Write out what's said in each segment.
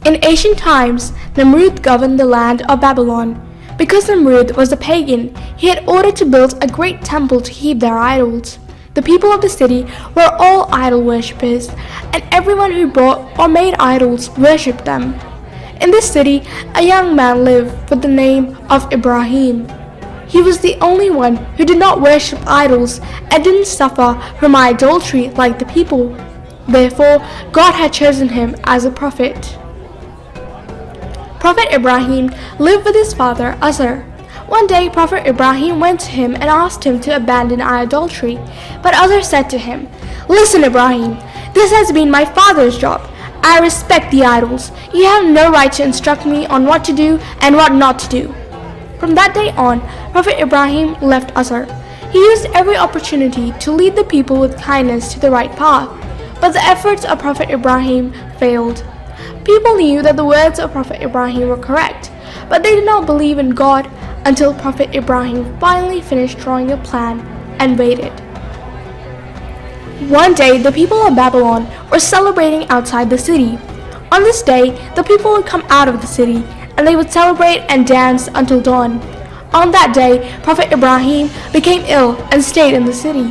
In ancient times, Namrud governed the land of Babylon. Because Namrud was a pagan, he had ordered to build a great temple to keep their idols. The people of the city were all idol worshippers, and everyone who brought or made idols worshipped them. In this city, a young man lived with the name of Ibrahim. He was the only one who did not worship idols and didn't suffer from idolatry like the people. Therefore, God had chosen him as a prophet. Prophet Ibrahim lived with his father Azar. One day, Prophet Ibrahim went to him and asked him to abandon idolatry. But Azar said to him, "Listen, Ibrahim, this has been my father's job. I respect the idols. You have no right to instruct me on what to do and what not to do." From that day on, Prophet Ibrahim left Azar. He used every opportunity to lead the people with kindness to the right path. But the efforts of Prophet Ibrahim failed. People knew that the words of Prophet Ibrahim were correct, but they did not believe in God until Prophet Ibrahim finally finished drawing a plan and waited. One day, the people of Babylon were celebrating outside the city. On this day, the people would come out of the city, and they would celebrate and dance until dawn. On that day, Prophet Ibrahim became ill and stayed in the city.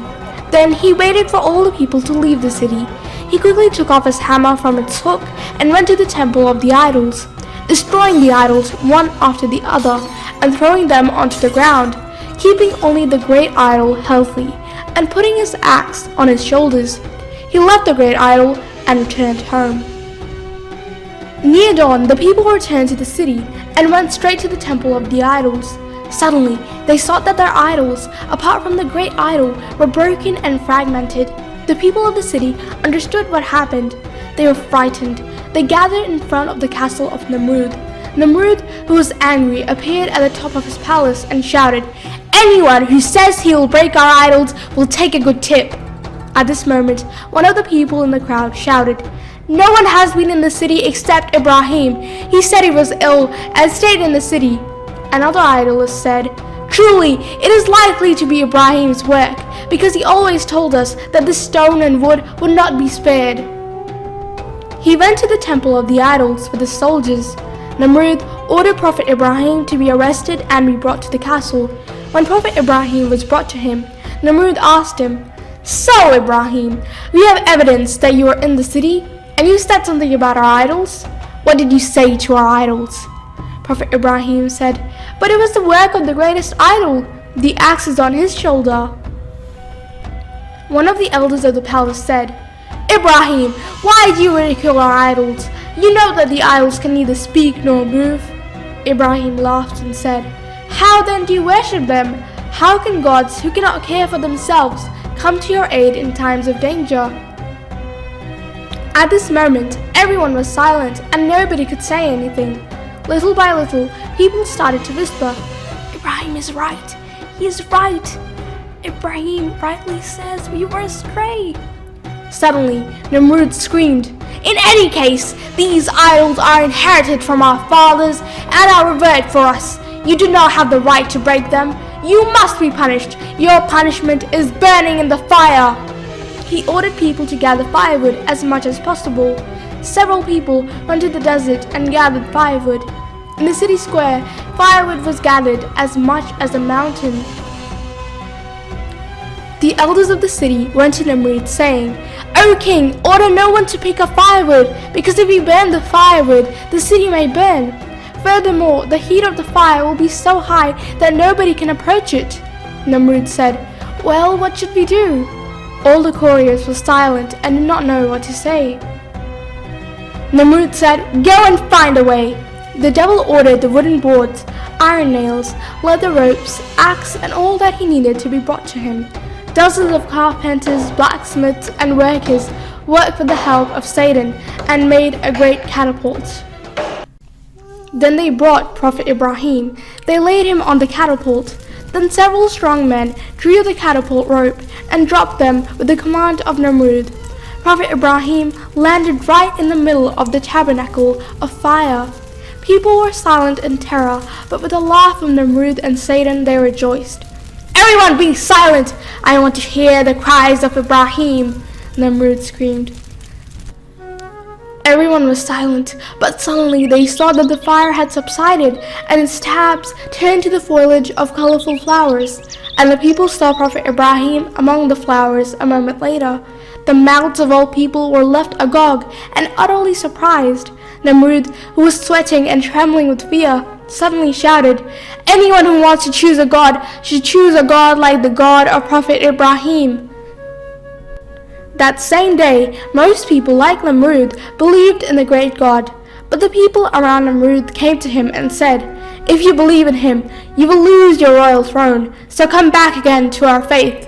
Then he waited for all the people to leave the city. He quickly took off his hammer from its hook and went to the temple of the idols, destroying the idols one after the other and throwing them onto the ground, keeping only the great idol healthy, and putting his axe on his shoulders. He left the great idol and returned home. Near dawn, the people returned to the city and went straight to the temple of the idols. Suddenly, they saw that their idols, apart from the great idol, were broken and fragmented. The people of the city understood what happened. They were frightened. They gathered in front of the castle of Namrud. Namrud, who was angry, appeared at the top of his palace and shouted, "Anyone who says he will break our idols will take a good tip." At this moment, one of the people in the crowd shouted, "No one has been in the city except Ibrahim. He said he was ill and stayed in the city." Another idolist said, "Truly, it is likely to be Ibrahim's work, because he always told us that the stone and wood would not be spared." He went to the temple of the idols with his soldiers. Namrud ordered Prophet Ibrahim to be arrested and be brought to the castle. When Prophet Ibrahim was brought to him, Namrud asked him, "So, Ibrahim, we have evidence that you are in the city, and you said something about our idols. What did you say to our idols?" Prophet Ibrahim said, "But it was the work of the greatest idol. The axe is on his shoulder." One of the elders of the palace said, "Ibrahim, why do you ridicule our idols? You know that the idols can neither speak nor move." Ibrahim laughed and said, "How then do you worship them? How can gods who cannot care for themselves come to your aid in times of danger?" At this moment, everyone was silent and nobody could say anything. Little by little, people started to whisper, "Ibrahim is right. He is right. Ibrahim rightly says we were astray." Suddenly, Namrud screamed, "In any case, these idols are inherited from our fathers and are revered for us. You do not have the right to break them. You must be punished. Your punishment is burning in the fire." He ordered people to gather firewood as much as possible. Several people went to the desert and gathered firewood. In the city square, firewood was gathered as much as a mountain. The elders of the city went to Namrud saying, "O king, order no one to pick up firewood, because if we burn the firewood, the city may burn. Furthermore, the heat of the fire will be so high that nobody can approach it." Namrud said, "Well, what should we do?" All the courtiers were silent and did not know what to say. Namrud said, "Go and find a way." The devil ordered the wooden boards, iron nails, leather ropes, axe, and all that he needed to be brought to him. Dozens of carpenters, blacksmiths, and workers worked with the help of Satan and made a great catapult. Then they brought Prophet Ibrahim. They laid him on the catapult. Then several strong men drew the catapult rope and dropped them with the command of Namrud. Prophet Ibrahim landed right in the middle of the tabernacle of fire. People were silent in terror, but with a laugh of Namrud and Satan they rejoiced. "Everyone be silent! I want to hear the cries of Ibrahim," Namrud screamed. Everyone was silent, but suddenly they saw that the fire had subsided and its tabs turned to the foliage of colorful flowers. And the people saw Prophet Ibrahim among the flowers a moment later. The mouths of all people were left agog and utterly surprised. Namrud, who was sweating and trembling with fear, suddenly shouted, "Anyone who wants to choose a god should choose a god like the God of Prophet Ibrahim." That same day, most people, like Namrud, believed in the great God. But the people around Namrud came to him and said, "If you believe in him, you will lose your royal throne, so come back again to our faith."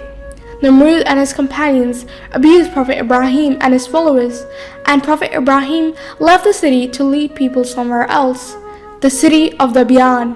Namrud and his companions abused Prophet Ibrahim and his followers, and Prophet Ibrahim left the city to lead people somewhere else, the city of Dabian.